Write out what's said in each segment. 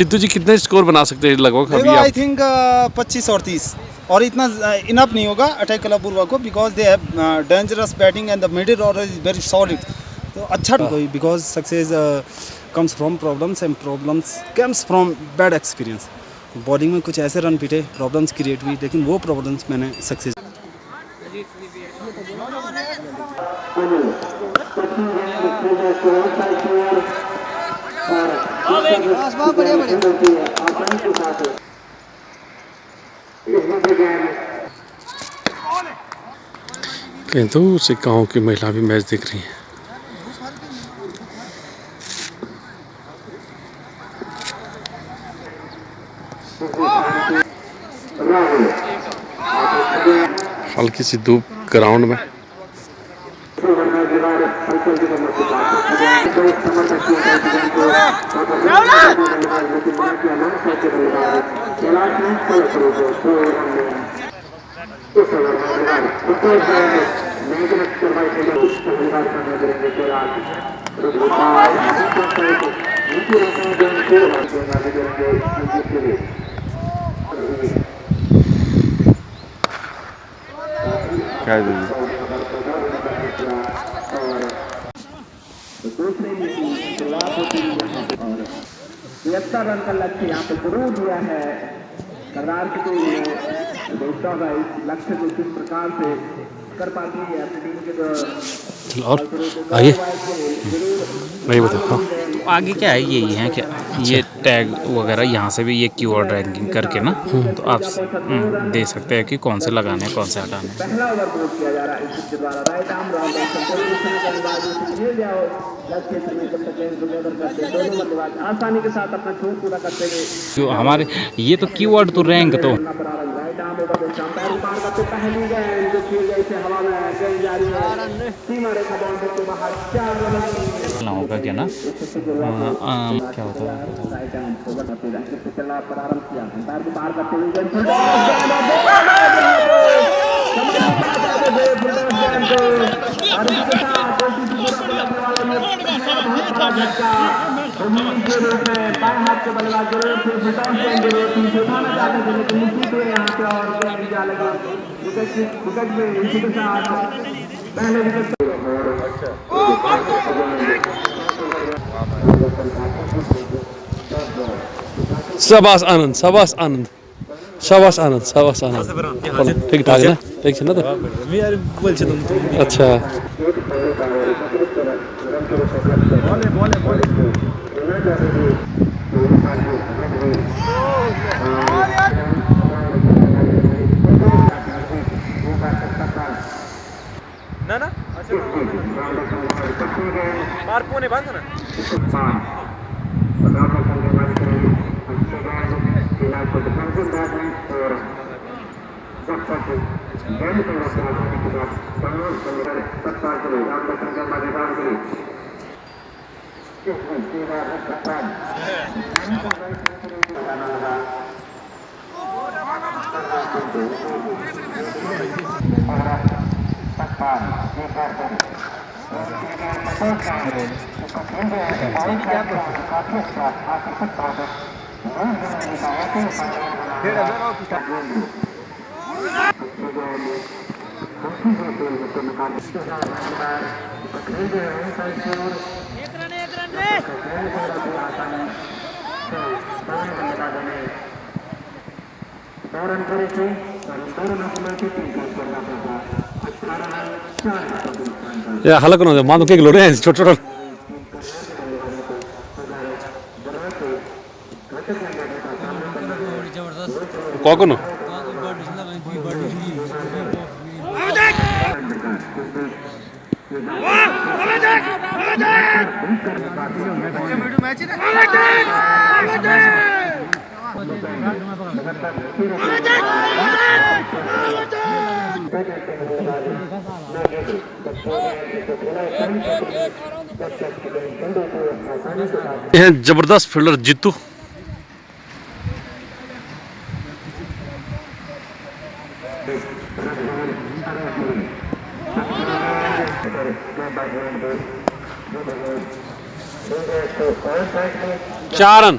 जितू जी कितने स्कोर बना सकते हैं लगभग अभी आई थिंक 25 और 30 और इतना इनफ नहीं होगा अटैक क्लब बुलवा को because they have dangerous batting and the middle order is very solid. तो अच्छा कोई because success comes from problems and problems comes from bad experience. Bowling में कुछ ऐसे रन पीटे प्रॉब्लम्स क्रिएट हुई लेकिन वो प्रॉब्लम्स मैंने सक्सेस। कहीं तो उसे गाँव की महिला भी मैच देख रही है। हल्की सी धूप ग्राउंड में। क्या है तिहत्तर रन का लक्ष्य यहाँ पे जरूर दिया है सरदार की टीम ने। देखता होगा इस लक्ष्य को किस प्रकार से कर पाती है अपनी टीम के जो। और आगे नहीं बताओ। तो आगे क्या है यही है क्या ये टैग वगैरह यहाँ से भी ये कीवर्ड रैंकिंग करके ना तो आप दे सकते हैं कि कौन से लगाने हैं कौन से हटाने हैं। पहला ओवर बोल किया जा रहा है इस द्वारा राइट आर्म राउंड आसानी के साथ अपना शौक पूरा करते हुए जो हमारे ये तो कीवर्ड तो रैंक तो राइट आर्म ओवर अंपायर पार करते पहली गेंद जो खेल गई से हवा में गेंद जा रही है सीमा रेखा बाउंड्री के बाहर 4 रन होगा क्या ना क्या होता है राइट आर्म ओवर से चलना प्रारंभ किया अंपायर को पार करते हुए गेंद हाथ के बल्लेबाज जरूरत थे जरूरत थी उठाना चाहते थे लेकिन निश्चित हुए यहाँ पे और जा लगा विकेट में इसी के साथ पहले विकेट। शाबाश आनंद शाबाश आनंद शाबाश आनंद शाबाश आनंद ठीक ठाक ना ठीक है ना तो अच्छा ना ना अच्छा पार पोने बांध ना या हलक ना मानो के लो रे छोट छोट कौन यह जबरदस्त फील्डर जीतू चार रन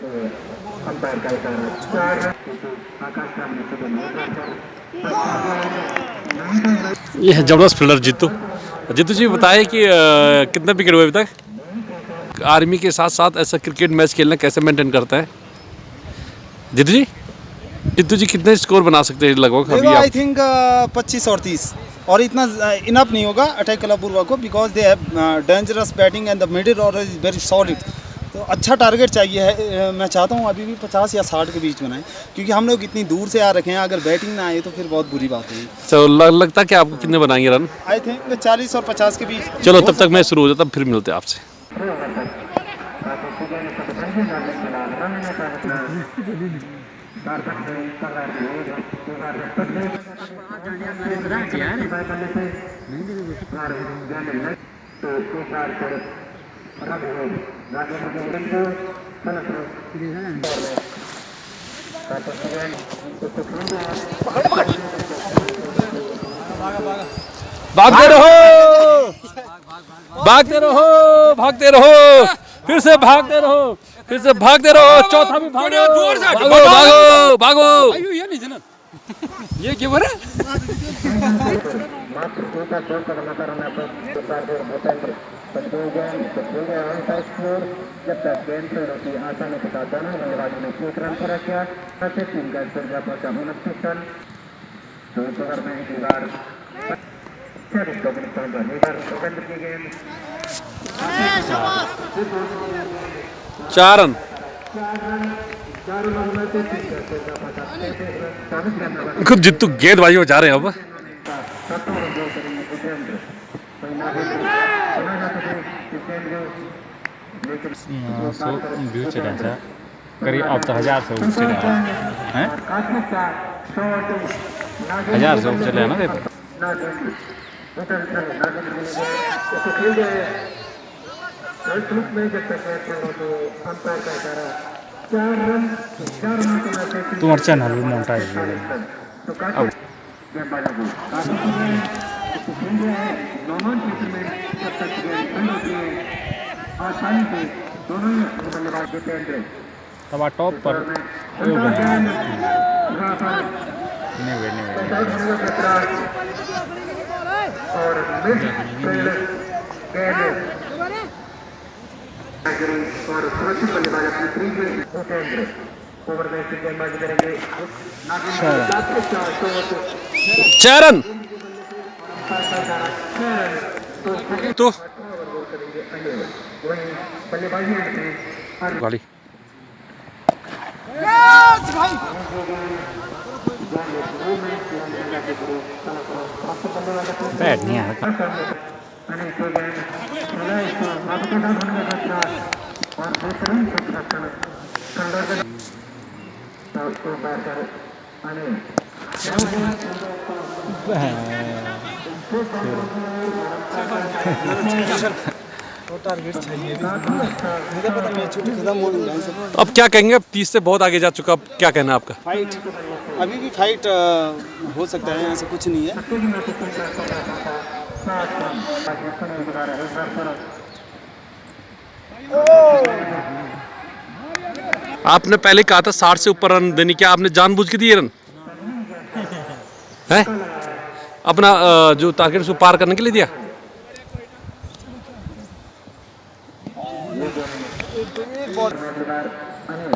अंपायर का इशारा 4 आकाश सामने से ये है जबरदस्त फील्डर जीतू। जीतू जी बताइए कि कितने विकेट हुए अभी तक? आर्मी के साथ साथ ऐसा क्रिकेट मैच खेलना कैसे मेंटेन करता है जीतू जी? जीतू जी कितने स्कोर बना सकते हैं लगभग अभी आई आप? थिंक 25 और 30 और इतना इनफ नहीं होगा अटैक क्लब बुरवा को because they have dangerous batting and the middle order is very solid. तो अच्छा टारगेट चाहिए है। मैं चाहता हूँ अभी भी 50 या 60 के बीच बनाएं क्योंकि हम लोग इतनी दूर से आ रखे हैं। अगर बैटिंग ना आए तो फिर बहुत बुरी बात है। तो लगता है कि आपको कितने बनाएंगे रन? आई थिंक 40 और 50 के बीच। चलो तब तक मैं शुरू हो जाता, फिर मिलते हैं आपसे। भागते रहो, भागते रहो, भागते रहो, फिर से भागते रहो, फिर से भागते रहो। चौथा भी भागो, भागो, भागो, भागो। ये क्या बोल रहा है? जब तक गेंद से रोकी आसानी के साथ दोनों बल्लेबाजों ने 1 रन पूरा किया। टीम का स्कोर पहुंचा 29 रन। तो इस ओवर में एक बार 4 रन। खुद जितू गेंदबाजी में जा रहे हैं अब। सो व्यू चला था करीब अब तो 1000 से ऊपर चला है, 1000 से ऊपर चला है ना। देखो तुम्हारे चैनल भी मोटा है। आसानी से दोनों बल्लेबाज जितेंद्र तब आ टॉप पर और और सुरक्षित बल्लेबाज अपनी टीम में जितेंद्र ओवर में गेंदबाजी करेंगे। 4 रन। तो गाड़ी बैट नहीं आ अब क्या कहेंगे? अब 30 से बहुत आगे जा चुका, अब क्या कहना है आपका? फाइट अभी भी फाइट हो सकता है, ऐसा कुछ नहीं है। आपने पहले कहा था 60 से ऊपर रन देने, क्या आपने जानबूझ के दिए रन है? अपना जो टारगेट उसको पार करने के लिए दिया?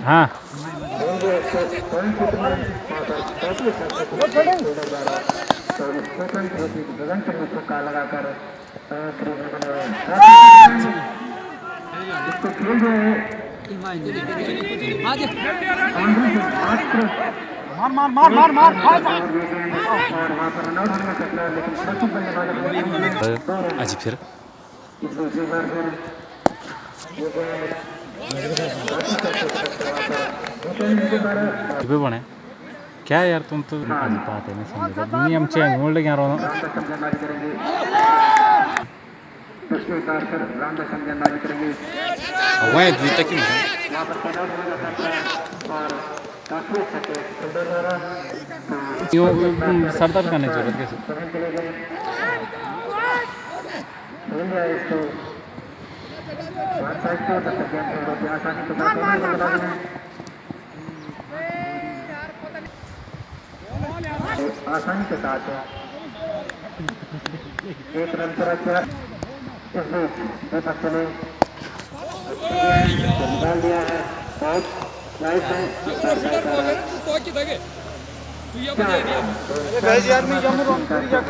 हाँ अजी फिर बने क्या यार तुम तो आज बात है नहीं समझ दुनिया में चेंज होने लगे यार। वह जीता क्यों सरदार करने की जरूरत कैसे? आसानी के साथ एक रन सुरक्षा निकाल दिया है बहुत नाइस है गाइस यार मैं जम्मू रन कर गया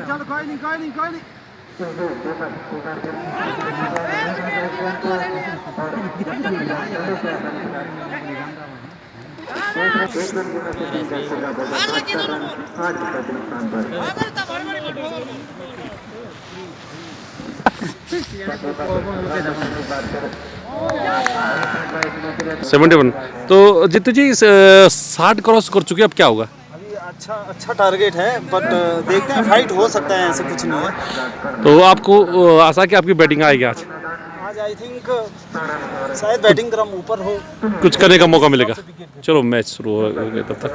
चल कोई नहीं सेवेंटी वन। तो जीतू जी 60 क्रॉस कर चुके, अब क्या होगा? अभी अच्छा टारगेट है बट देखते हैं फाइट हो सकता है, ऐसे कुछ नहीं है। तो आपको आशा कि आपकी बैटिंग आएगी आज? आज आई थिंक शायद बैटिंग क्रम ऊपर हो, कुछ करने का मौका मिलेगा। चलो मैच शुरू हो गया तब तक।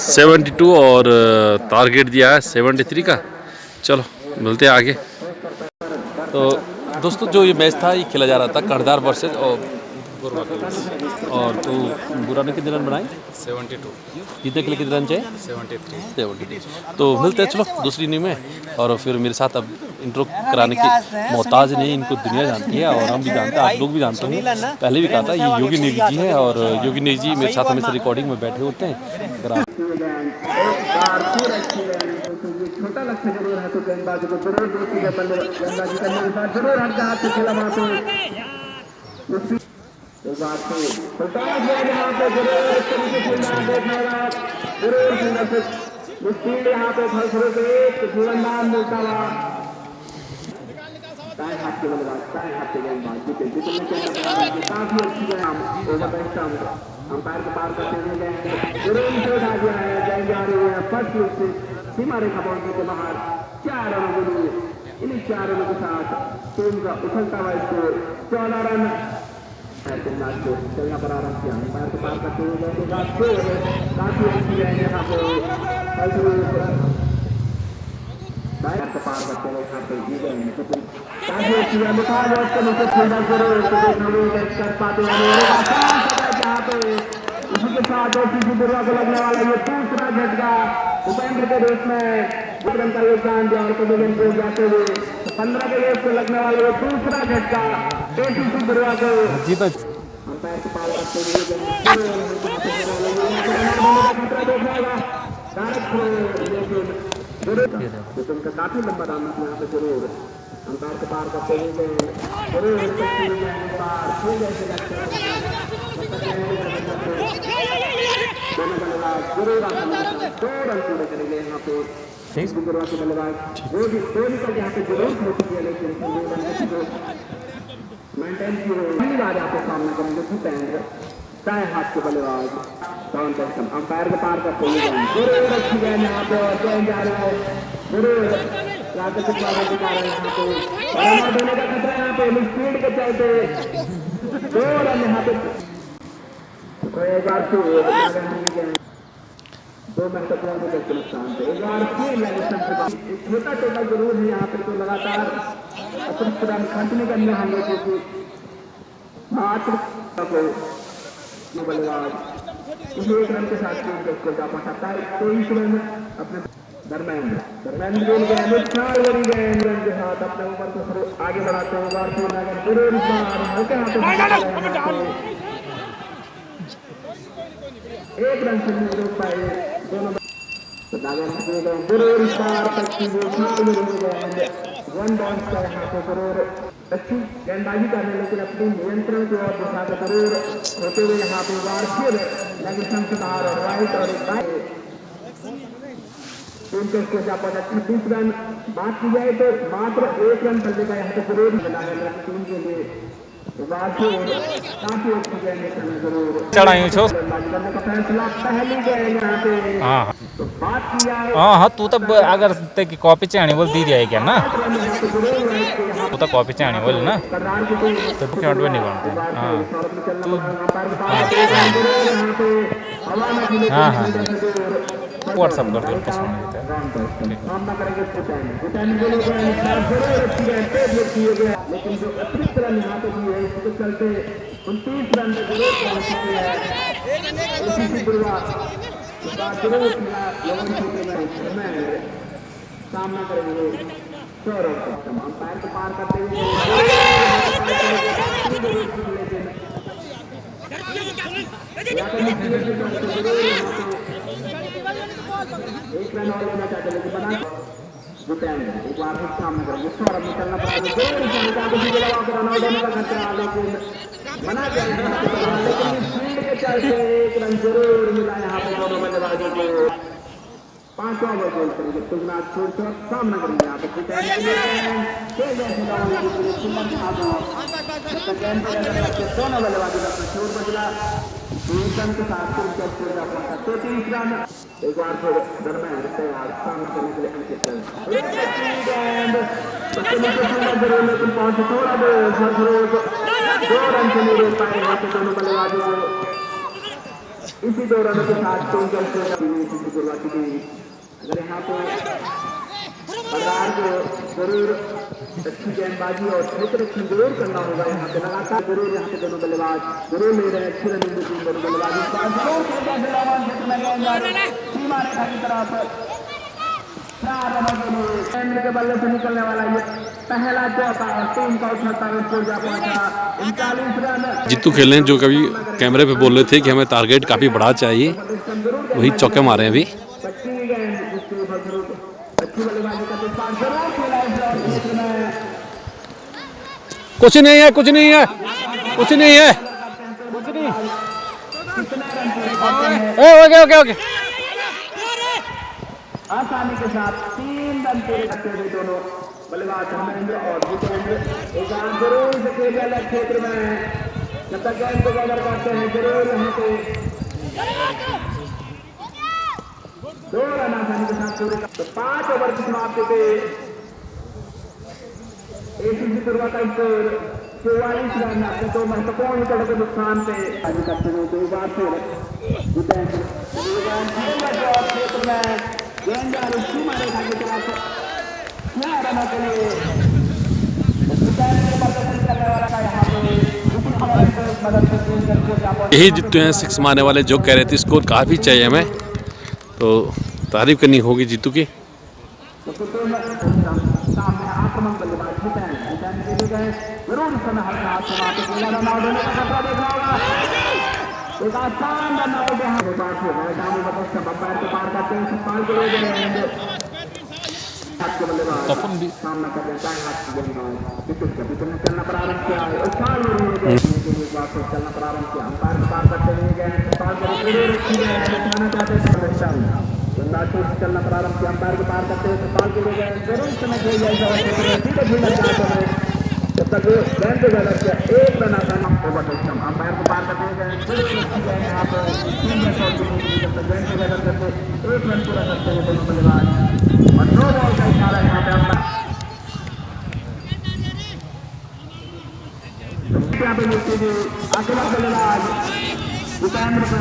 72 और टारगेट दिया है 73 का। चलो मिलते हैं आगे। तो दोस्तों जो ये मैच था ये खेला जा रहा था कर्दार वर्सेस और तो बुरा ने कितने रन बनाए? 72। जीतने के लिए कितने रन चाहिए? 73। तो मिलते हैं चलो दूसरी इनिंग में। और फिर मेरे साथ अब इंट्रो कराने की मोहताज नहीं, इनको दुनिया जानती है और हम भी जानते हैं, आप लोग भी जानते होंगे। पहले भी कहा था ये योगी नेगी जी हैं और योगी नेगी जी मेरे साथ हमेशा रिकॉर्डिंग में बैठे होते हैं। अगर आप छोटा लक्ष्य जरूर है तो गेंदबाजी को जरूर गेंदबाजी करने के साथ जरूर हट हाथ से खेला वहां पे यहाँ पे जरूर इस तरीके से जरूर मुश्किल यहाँ पे फलस्वरूप से एक जीवनदान मिलता हुआ दाएं हाथ के गेंदबाज काफी अच्छी है। अंपायर को पार करते हुए गए जरूर उठा दिया है, गेंद जा रही है फर्स्ट रूप से सीमा रेखा बाउंड्री के बाहर। 4 रनों के लिए इन 4 रनों के साथ टीम का उछलता हुआ स्कोर 14 रन चलना पर आरंभ किया। अंपायर को पार करते हुए काफी अच्छी है यहाँ पे को पार करते हुए यहाँ पे जी गए काफी अच्छी है मुकाबला उसके नीचे फील्डर जरूर कर पाते हैं जहाँ पे इसी के साथ सीसी दुर्गा को लगने वाला ये दूसरा झटका उपेंद्र के रूप में रन का योगदान दिया और कभी को जाते हुए 15 के रेस को लगने वाला ये दूसरा झटका सीसी दुर्गा को जीता। अंपायर को पार करते हुए उनका काफी लंबा दाम यहाँ पे जरूर अंपायर को पार करते हुए जरूर 2 रन पूरे करेंगे यहाँ पे गुरुवार के बल्लेबाज वो भी यहाँ पे जरूर कोशिश किया लेकिन मेंटेन की पहली बार यहाँ पे सामना करेंगे भूपेंद्र दाएं हाथ के बल्लेबाज डाउन टेस्ट अंपायर को पार करते हुए जरूर अच्छी गेंद यहाँ पे और गेंद जा रही है जरूर प्राकृतिक बाधा के कारण यहाँ पे रन देने का खतरा यहाँ पे स्पीड के चलते 2 रन यहाँ पे एक बार फिर 2 महत्वपूर्ण के नुकसान से एक बार फिर छोटा टोटल जरूर है यहाँ पे तो लगातार अतिरिक्त रन खंडने करने होंगे क्योंकि मात्र बल्लेबाज 1 रन के साथ टीम को स्कोर जा पाता है। 23 रन अपने दरम्यान गेंद गए बड़ी गेंद रन के साथ अपने ऊपर को आगे बढ़ाते हुए बार फिर जरूर हल्के हाथों 1 रन से नहीं रोक पाए दोनों जरूर वन बाउंस का यहाँ पे जरूर अच्छी गेंदबाजी करने लेकिन अपनी नियंत्रण की ओर दिशा का जरूर होते हुए यहाँ पे बार फिर लेकिन सुधार और राइट और टीम के स्कोर जा पाता 26 रन। बात की जाए तो मात्र 1 रन चलने का यहाँ पे जरूर मिला है टीम के लिए काफी अच्छी गेंद जरूर चढ़ाई छो करने का फैसला पहली गेंद यहाँ पे। हाँ तो बात की जाए हाँ तू तब अगर ते की कॉपी चाहनी बोल दी जाएगी ना तू तो कॉपी चाहनी बोल ना तो तू क्यों नहीं बनता। हाँ तू हाँ हाँ व्हाट्सअप कर दो पसंद सामना करेंगे भूटान भूटान के लोग जरूर अच्छी है तेज किए गए लेकिन जो अतिरिक्त रन यहाँ पे दिए हैं इसके चलते 29 रन पे जरूर पहुंच चुके हैं एसीसी गुरुआ जरूर मिला लोगों क्षेत्र में सामना करेंगे 100 रन का अंपायर को पार करते हुए एक रन और लेना चाहते लेकिन बना भूटान एक बार फिर सामने करेंगे 100 रन निकलना पड़ा रनआउट होने का खतरा लेकिन बना लेकिन फील्ड के चलते एक रन जरूर मिला यहाँ पे दोनों बल्लेबाजों को 5 ओवर गोल करेंगे तुगनाथ छोड़ कर सामना करेंगे यहाँ पे भूटान दोनों बल्लेबाजों का शोर बदला 3 रन के साथ 33 रन एक बार फिर दरम्यान तैयार सामना करने के लिए अंकित जरूर लेकिन पहुंचे थोड़ा 2 रन से नहीं रोक पाए यहाँ पे दोनों बल्लेबाजों को इसी 2 रनों के साथ शुरुआती की अगर यहाँ पे सरदार को जरूर अच्छी गेंदबाजी और क्षेत्र जरूर करना होगा यहाँ पे लगातार जरूर यहाँ पे दोनों बल्लेबाज जरूर ले रहे हैं अच्छी रनिंग की दोनों बल्लेबाजी सीमा रेखा की तरफ 4 रनों के लिए केंद्र के बल्ले से निकलने वाला ये पहला चौका और 3 का उठता है स्कोर जा पहुंचा 39 रन जीतू खेल जो कभी कैमरे पे बोल रहे थे कि हमें टारगेट काफ़ी बड़ा चाहिए, वही चौके मारे हैं अभी। कुछ नहीं है कुछ नहीं है कुछ नहीं है कुछ नहीं। ओके ओके ओके आसानी के साथ 3 रन पूरे करते हुए दोनों बल्लेबाज धर्मेंद्र और भूपेंद्र एक बार जरूर से खेल अलग क्षेत्र में जब तक गेंद को कवर करते हैं जरूर यहाँ पे 2 रन आसानी के साथ पूरे तो 5 ओवर की समाप्ति पे एसीसी दुर्गा का स्कोर 44 रन अपने 2 महत्वपूर्ण विकेटों के नुकसान पे आगे करते हुए 2 बार फिर भूपेंद्र क्षेत्र में गेंद आ रही सीमा रेखा की तरफ 6 रनों के लिए यही जीतते हैं 6 मारने वाले जो कह रहे थे स्कोर काफ़ी चाहिए हमें, तो तारीफ करनी होगी जीतू की। सामने आक्रमण बल्लेबाज भूटान के लिए जरूर इस समय हल्का हाथ से वापस रन आउट होने का खतरा देख रहा होगा एक आसान रन आउट यहाँ पे बात है मैदान में बस अंपायर को पार करते हैं सवाल को ले जाएंगे हाथ के बल्लेबाज सामना कर देता है हाथ की गेंदबाज विकेट के पीछे चलना प्रारंभ किया है और चाल हो रही है एक बार फिर चलना प्रारंभ किया अंपायर को पार करते हुए गए सवाल को पूरे रखी है बचाना चाहते हैं नाचो चलना प्रारंभ किया अंपायर को पार करते हुए सवाल के लिए गए जरूर समय खेल जाएगा सीधे खेलना चाहते हैं जब तक गेंद पे ज्यादा किया 1 रन आसान ओवर सिस्टम अंपायर को पार करते हुए यहाँ पर 3 रन और जब तक गेंद पे ज्यादा करते 1 रन पूरा करते हुए दोनों बल्लेबाज और 9 बॉल का इशारा यहाँ पे यहाँ पे मिलते हुए अकेला बल्लेबाज भूपेंद्र को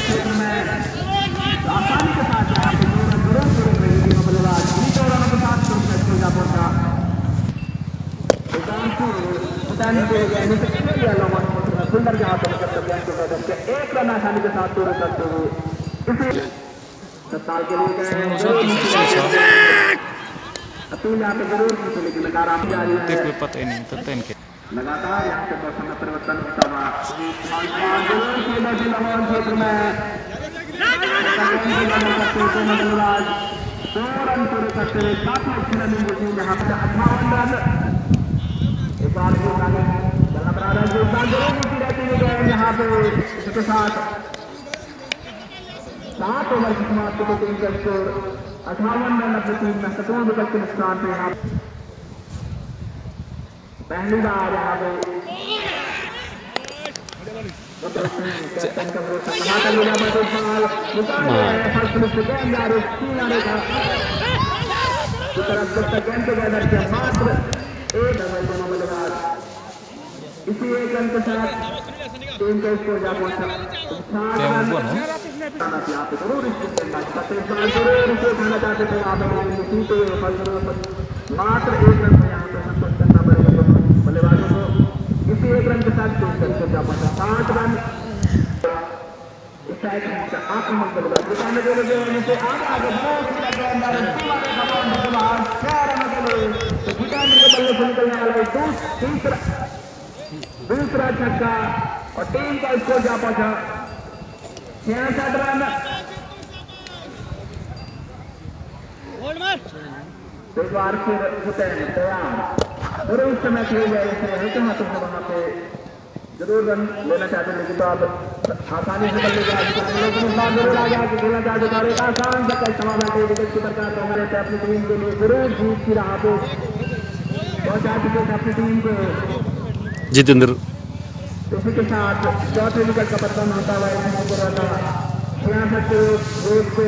क्षेत्र में आसानी के साथ यहाँ पे 2 रन जरूर पूरे करेंगे दोनों बल्लेबाज 2 रनों के साथ जा पहुंचा सुंदर के हाथों में 1 रन आसानी के साथ पूरे करते हुए इसी सत्ताल के लिए अपील यहाँ पे जरूर की लेकिन लगातार जारी है पता ही नहीं था इनके लगातार यहाँ पे मौसम में परिवर्तन होता हुआ जरूर क्षेत्र में 2 रन पूरे करते हुए काफी अच्छी रनिंग होती है यहाँ पे 58 रन एक बार चलना प्रारंभ जरूर होती रहती है यहाँ पे इसके साथ 7 ओवर की समाप्ति को टीम का स्कोर 58 रन अपनी टीम में 7 विकेट के नुकसान पे यहाँ पहली बार यहाँ पे इसी 1 रन के साथ टीम का स्कोर जा पहुंचा यहाँ पे जरूर इसे उठाना चाहते थे, यहाँ पे जीते हुए मात्र 1 रन में यहाँ पे संतोष करना पड़ेगा बल्लेबाजों को। इसी 1 रन के साथ चेंज करके जा पाता 60 रन आक्रमण बल्लेबाज जिताने के लिए नीचे आगे तो जिताने के बल्ले से निकलने वाला दूसरा छक्का और टीम का स्कोर जा पहुंचा 66 रन। एक बार फिर हुसैन तैयार और उस समय खेल गए हल्के हाथों से वहां पे जरूर रन लेना चाहते लेकिन तो अब आसानी से जरूर आ गया कि खेलना चाहते थे। एक आसान से कल समाप्त विकेट की प्रकार तो हमारे अपनी टीम के लिए जरूर जीत की राह पे पहुंचा चुके थे अपनी टीम को। जितेंद्र इसी के साथ चौथे विकेट का पतन होता हुआ 66 पे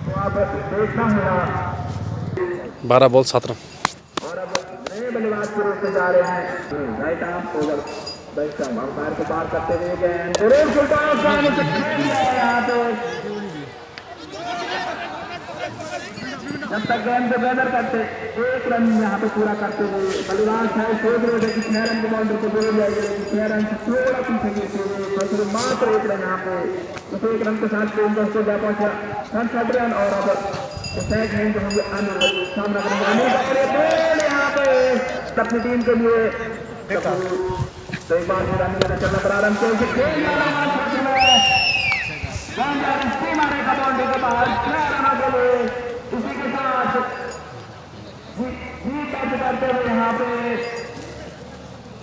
तो अब देखना होगा 12 बॉल 7 रन। और अब नए बल्लेबाज के रूप में जा रहे हैं right arm over batsman umpire को पार करते हुए गेंद जरूर फुलटॉस जाने से यहाँ पे जब तक गेंद पे बेहतर करते 1 रन यहाँ पे पूरा करते हुए बल्लेबाज है सोच रहे थे कि 6 रन की बाउंड्री को बोल जाएगी लेकिन 6 रन से थोड़ा पीछे गिरते हुए तो मात्र 1 रन यहाँ पे उस 1 रन के साथ टीम दोस्तों जा पहुंचा 67 रन। और अब गेंद होंगे सामना करेंगे यहाँ पे अपनी टीम के लिए तो एक बार रन चलना प्रारंभ मारे का बाउंड्री के बाद 6 रनों के लिए इसी के साथ जीत दर्ज करते हुए यहाँ पे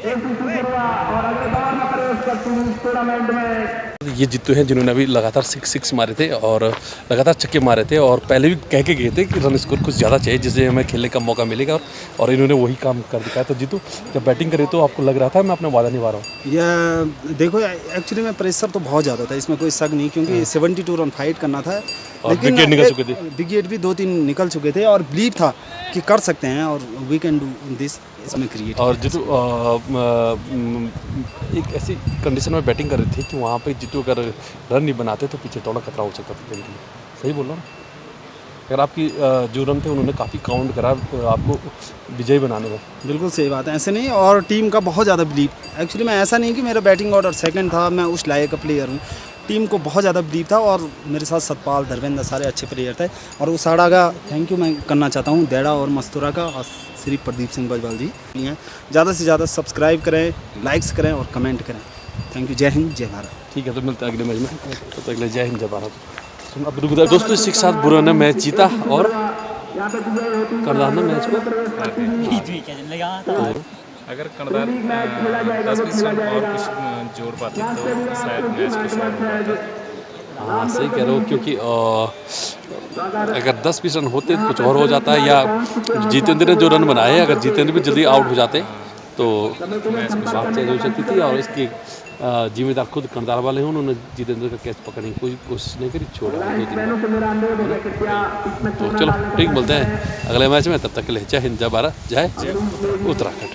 और अगले बार में प्रवेश करती हूँ टूर्नामेंट में। ये जीतू हैं जिन्होंने अभी लगातार 6 मारे थे और लगातार छक्के मारे थे और पहले भी कह के गए थे कि रन स्कोर कुछ ज़्यादा चाहिए जिससे हमें खेलने का मौका मिलेगा और इन्होंने वही काम कर दिखाया। तो जीतू जब बैटिंग करे तो आपको लग रहा था मैं अपना वादा निभा रहा हूँ? या देखो एक्चुअली में प्रेशर तो बहुत ज़्यादा था, इसमें कोई शक नहीं, क्योंकि 72 रन फाइट करना था और विकेट निकल चुके थे, विकेट भी 2-3 निकल चुके थे और बिलीव था कि कर सकते हैं और वी कैन डू दिस इसमें क्रिएट। और जीतू एक ऐसी कंडीशन में बैटिंग कर रहे थे कि वहाँ पे जीतू अगर रन नहीं बनाते तो पीछे थोड़ा खतरा हो सकता था टीम के लिए। सही बोल रहा हूँ? अगर आपकी जो रन थे उन्होंने काफ़ी काउंट करा आपको विजयी बनाने में। बिल्कुल सही बात है, ऐसे नहीं। और टीम का बहुत ज़्यादा बिलीव एक्चुअली में ऐसा नहीं कि मेरा बैटिंग ऑर्डर सेकंड था, मैं उस लायक प्लेयर हूँ। टीम को बहुत ज़्यादा बिलीव था और मेरे साथ सतपाल धर्मेंद्र सारे अच्छे प्लेयर थे और उसाड़ा का थैंक यू मैं करना चाहता हूँ, देड़ा और मस्तूरा का और श्री प्रदीप सिंह बजवाल जी। ज़्यादा से ज़्यादा सब्सक्राइब करें, लाइक्स करें और कमेंट करें। Thank you. जय हिंद जय भारत। ठीक है, तो मिलते हैं अगले मैच में। तो अगले जय हिंद जय भारत। अब दोस्तों इसी के साथ बुरा ने मैच जीता और करदार ने मैच को अगर करदार 10-20 रन और कुछ जोड़ पाते तो शायद मैच कुछ और होता। हाँ सही कह रहे हो, क्योंकि अगर 10-20 रन होते तो कुछ और हो जाता है, या जितेंद्र ने जो रन बनाए अगर जितेंद्र भी जल्दी आउट हो जाते तो बात चेंज हो सकती थी। और इसकी जिम्मेदार खुद करदार वाले हैं, उन्होंने जितेंद्र का कैच पकड़ने की कोई कोशिश नहीं करी, छोड़ा 2-3 बार। तो चलो ठीक, मिलते हैं अगले मैच में, तब तक के लिए जय हिंद जय भारत जय उत्तराखंड।